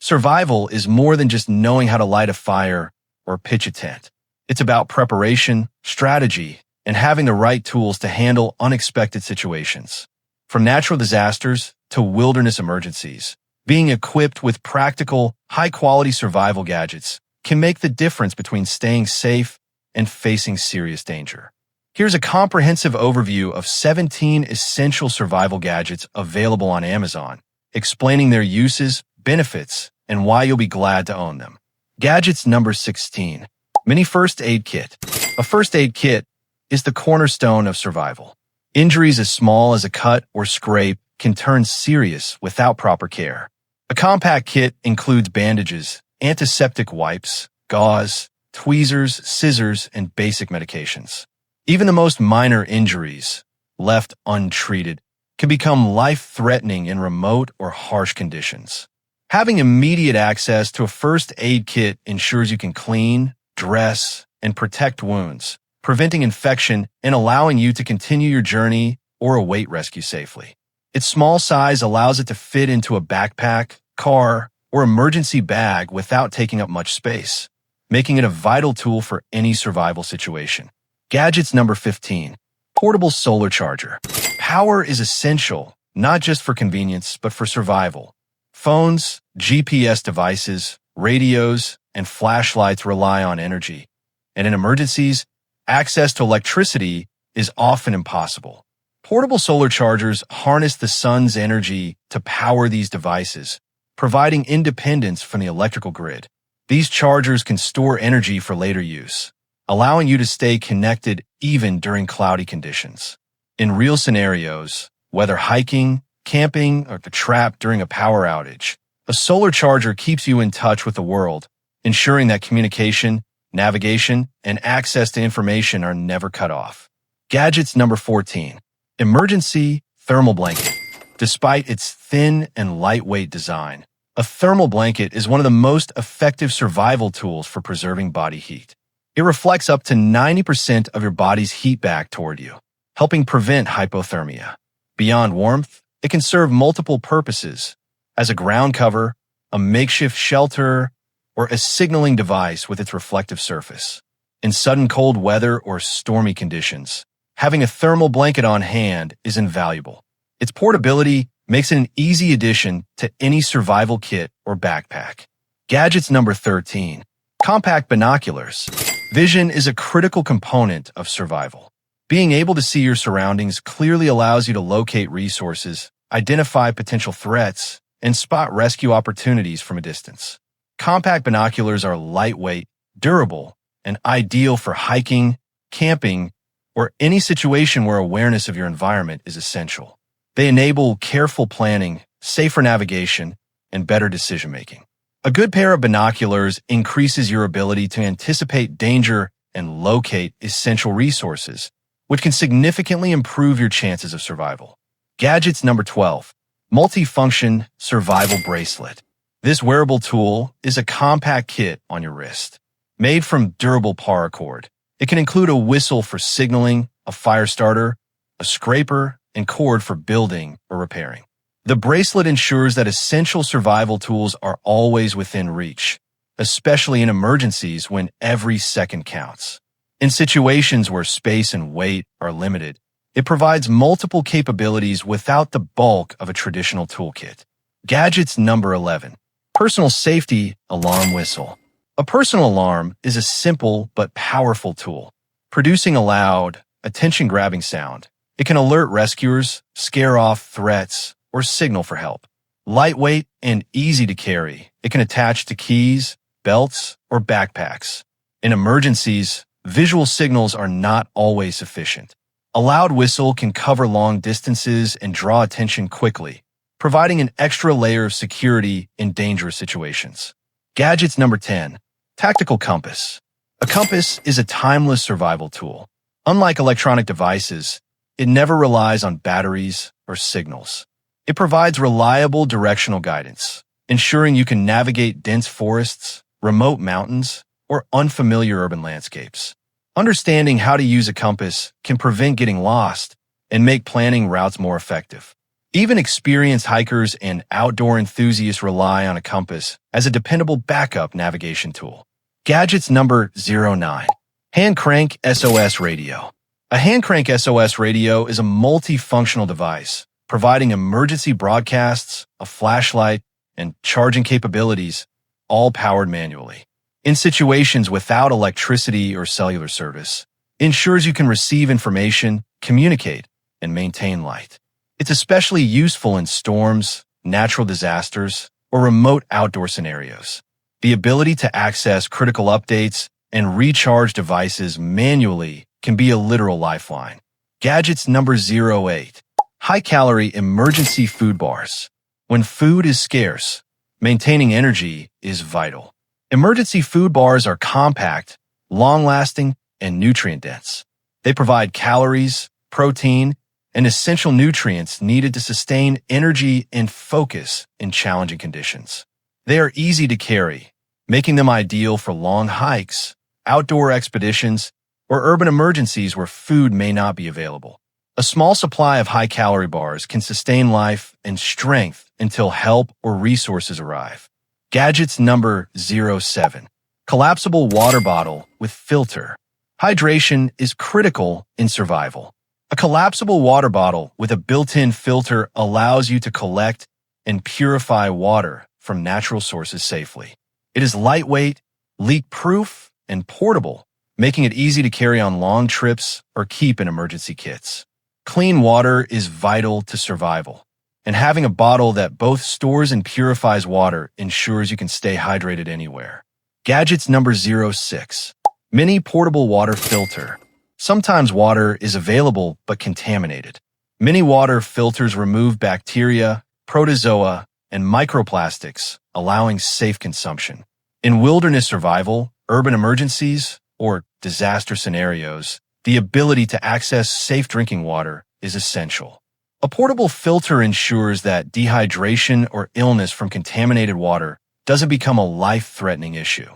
Survival is more than just knowing how to light a fire or pitch a tent. It's about preparation, strategy, and having the right tools to handle unexpected situations. From natural disasters to wilderness emergencies, being equipped with practical, high-quality survival gadgets can make the difference between staying safe and facing serious danger. Here's a comprehensive overview of 17 essential survival gadgets available on Amazon, explaining their uses, benefits, and why you'll be glad to own them. Gadgets number 16. Mini First Aid Kit. A first aid kit is the cornerstone of survival. Injuries as small as a cut or scrape can turn serious without proper care. A compact kit includes bandages, antiseptic wipes, gauze, tweezers, scissors, and basic medications. Even the most minor injuries, left untreated, can become life-threatening in remote or harsh conditions. Having immediate access to a first aid kit ensures you can clean, dress, and protect wounds, preventing infection and allowing you to continue your journey or await rescue safely. Its small size allows it to fit into a backpack, car, or emergency bag without taking up much space, making it a vital tool for any survival situation. Gadgets number 15. Portable solar charger. Power is essential, not just for convenience, but for survival. Phones, GPS devices, radios, and flashlights rely on energy, and in emergencies, access to electricity is often impossible. Portable solar chargers harness the sun's energy to power these devices, providing independence from the electrical grid. These chargers can store energy for later use, allowing you to stay connected even during cloudy conditions. In real scenarios, whether hiking, camping, or trapped during a power outage, a solar charger keeps you in touch with the world, ensuring that communication, navigation, and access to information are never cut off. Gadgets number 14. Emergency thermal blanket. Despite its thin and lightweight design, a thermal blanket is one of the most effective survival tools for preserving body heat. It reflects up to 90% of your body's heat back toward you, helping prevent hypothermia. Beyond warmth, it can serve multiple purposes as a ground cover, a makeshift shelter, or a signaling device with its reflective surface. In sudden cold weather or stormy conditions, having a thermal blanket on hand is invaluable. Its portability makes it an easy addition to any survival kit or backpack. Gadgets number 13. Compact binoculars. Vision is a critical component of survival. Being able to see your surroundings clearly allows you to locate resources, identify potential threats, and spot rescue opportunities from a distance. Compact binoculars are lightweight, durable, and ideal for hiking, camping, or any situation where awareness of your environment is essential. They enable careful planning, safer navigation, and better decision-making. A good pair of binoculars increases your ability to anticipate danger and locate essential resources, which can significantly improve your chances of survival. Gadgets number 12. Multifunction Survival Bracelet. This wearable tool is a compact kit on your wrist. Made from durable paracord, it can include a whistle for signaling, a fire starter, a scraper, and cord for building or repairing. The bracelet ensures that essential survival tools are always within reach, especially in emergencies when every second counts. In situations where space and weight are limited, it provides multiple capabilities without the bulk of a traditional toolkit. Gadgets number 11. Personal Safety Alarm Whistle. A personal alarm is a simple but powerful tool, producing a loud, attention-grabbing sound. It can alert rescuers, scare off threats, or signal for help. Lightweight and easy to carry, it can attach to keys, belts, or backpacks. In emergencies, visual signals are not always sufficient. A loud whistle can cover long distances and draw attention quickly, providing an extra layer of security in dangerous situations. Gadgets number 10. Tactical Compass. A compass is a timeless survival tool. Unlike electronic devices, it never relies on batteries or signals. It provides reliable directional guidance, ensuring you can navigate dense forests, remote mountains, or unfamiliar urban landscapes. Understanding how to use a compass can prevent getting lost and make planning routes more effective. Even experienced hikers and outdoor enthusiasts rely on a compass as a dependable backup navigation tool. Gadgets number 09. Hand crank SOS radio. A hand crank SOS radio is a multifunctional device providing emergency broadcasts, a flashlight, and charging capabilities, all powered manually. In situations without electricity or cellular service, it ensures you can receive information, communicate, and maintain light. It's especially useful in storms, natural disasters, or remote outdoor scenarios. The ability to access critical updates and recharge devices manually can be a literal lifeline. Gadgets number 08. High-calorie emergency food bars. When food is scarce, maintaining energy is vital. Emergency food bars are compact, long-lasting, and nutrient-dense. They provide calories, protein, and essential nutrients needed to sustain energy and focus in challenging conditions. They are easy to carry, making them ideal for long hikes, outdoor expeditions, or urban emergencies where food may not be available. A small supply of high-calorie bars can sustain life and strength until help or resources arrive. Gadgets number 07. Collapsible water bottle with filter. Hydration is critical in survival. A collapsible water bottle with a built-in filter allows you to collect and purify water from natural sources safely. It is lightweight, leak-proof, and portable, making it easy to carry on long trips or keep in emergency kits. Clean water is vital to survival, and having a bottle that both stores and purifies water ensures you can stay hydrated anywhere. Gadgets number 06. Mini portable water filter. Sometimes water is available but contaminated. Mini water filters remove bacteria, protozoa, and microplastics, allowing safe consumption. In wilderness survival, urban emergencies, or disaster scenarios, the ability to access safe drinking water is essential. A portable filter ensures that dehydration or illness from contaminated water doesn't become a life-threatening issue.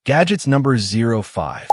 Gadgets number 05.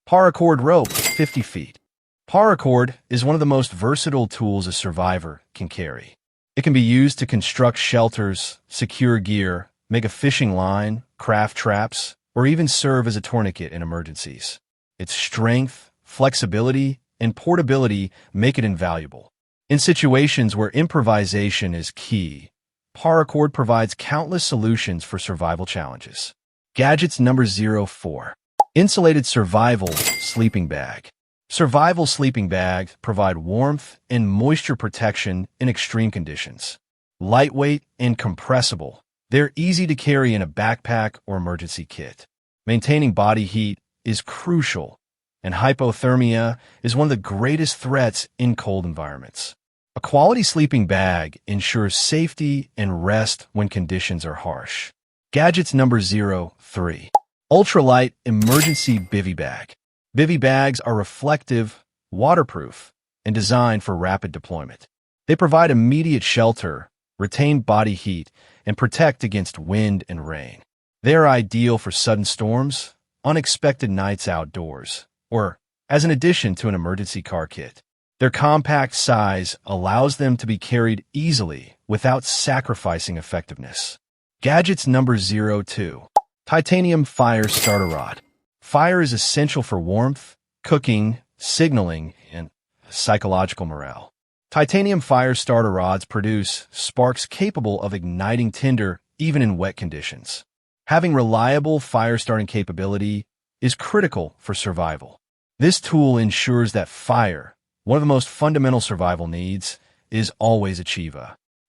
PARACORD rope, 50 feet. PARACORD is one of the most versatile tools a survivor can carry. It can be used to construct shelters, secure gear, make a fishing line, craft traps, or even serve as a tourniquet in emergencies. Its strength, flexibility, and portability make it invaluable. In situations where improvisation is key, PARACORD provides countless solutions for survival challenges. Gadgets number 04. Insulated survival sleeping bag. Survival sleeping bags provide warmth and moisture protection in extreme conditions. Lightweight and compressible, they're easy to carry in a backpack or emergency kit. Maintaining body heat is crucial, and hypothermia is one of the greatest threats in cold environments. A quality sleeping bag ensures safety and rest when conditions are harsh. Gadgets number 03. Ultralight emergency BIVVY bag. BIVVY bags are reflective, waterproof, and designed for rapid deployment. They provide immediate shelter, retain body heat, and protect against wind and rain. They are ideal for sudden storms, unexpected nights outdoors, or as an addition to an emergency car kit. Their compact size allows them to be carried easily without sacrificing effectiveness. Gadgets number 02. Titanium fire starter rod. Fire is essential for warmth, cooking, signaling, and psychological morale. Titanium fire starter rods produce sparks capable of igniting tinder even in wet conditions. Having reliable fire-starting capability is critical for survival. This tool ensures that fire, one of the most fundamental survival needs, is always achieved.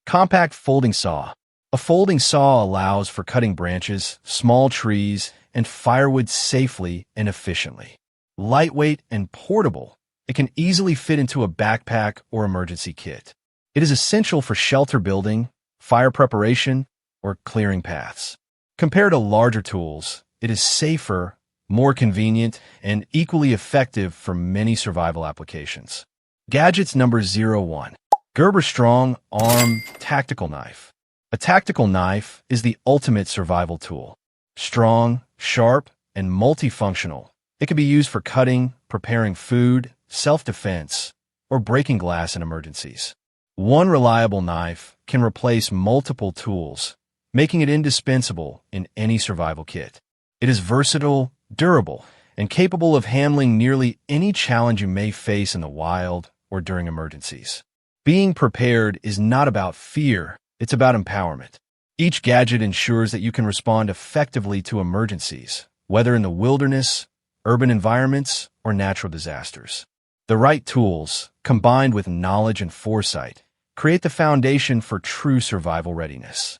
Compact folding saw. A folding saw allows for cutting branches, small trees, and firewood safely and efficiently. Lightweight and portable, it can easily fit into a backpack or emergency kit. It is essential for shelter building, fire preparation, or clearing paths. Compared to larger tools, it is safer, more convenient, and equally effective for many survival applications. Gadgets number 01. Gerber Strong Arm Tactical Knife. A tactical knife is the ultimate survival tool. Strong, sharp, and multifunctional, it can be used for cutting, preparing food, self-defense, or breaking glass in emergencies. One reliable knife can replace multiple tools, making it indispensable in any survival kit. It is versatile, durable, and capable of handling nearly any challenge you may face in the wild or during emergencies. Being prepared is not about fear, it's about empowerment. Each gadget ensures that you can respond effectively to emergencies, whether in the wilderness, urban environments, or natural disasters. The right tools, combined with knowledge and foresight, create the foundation for true survival readiness.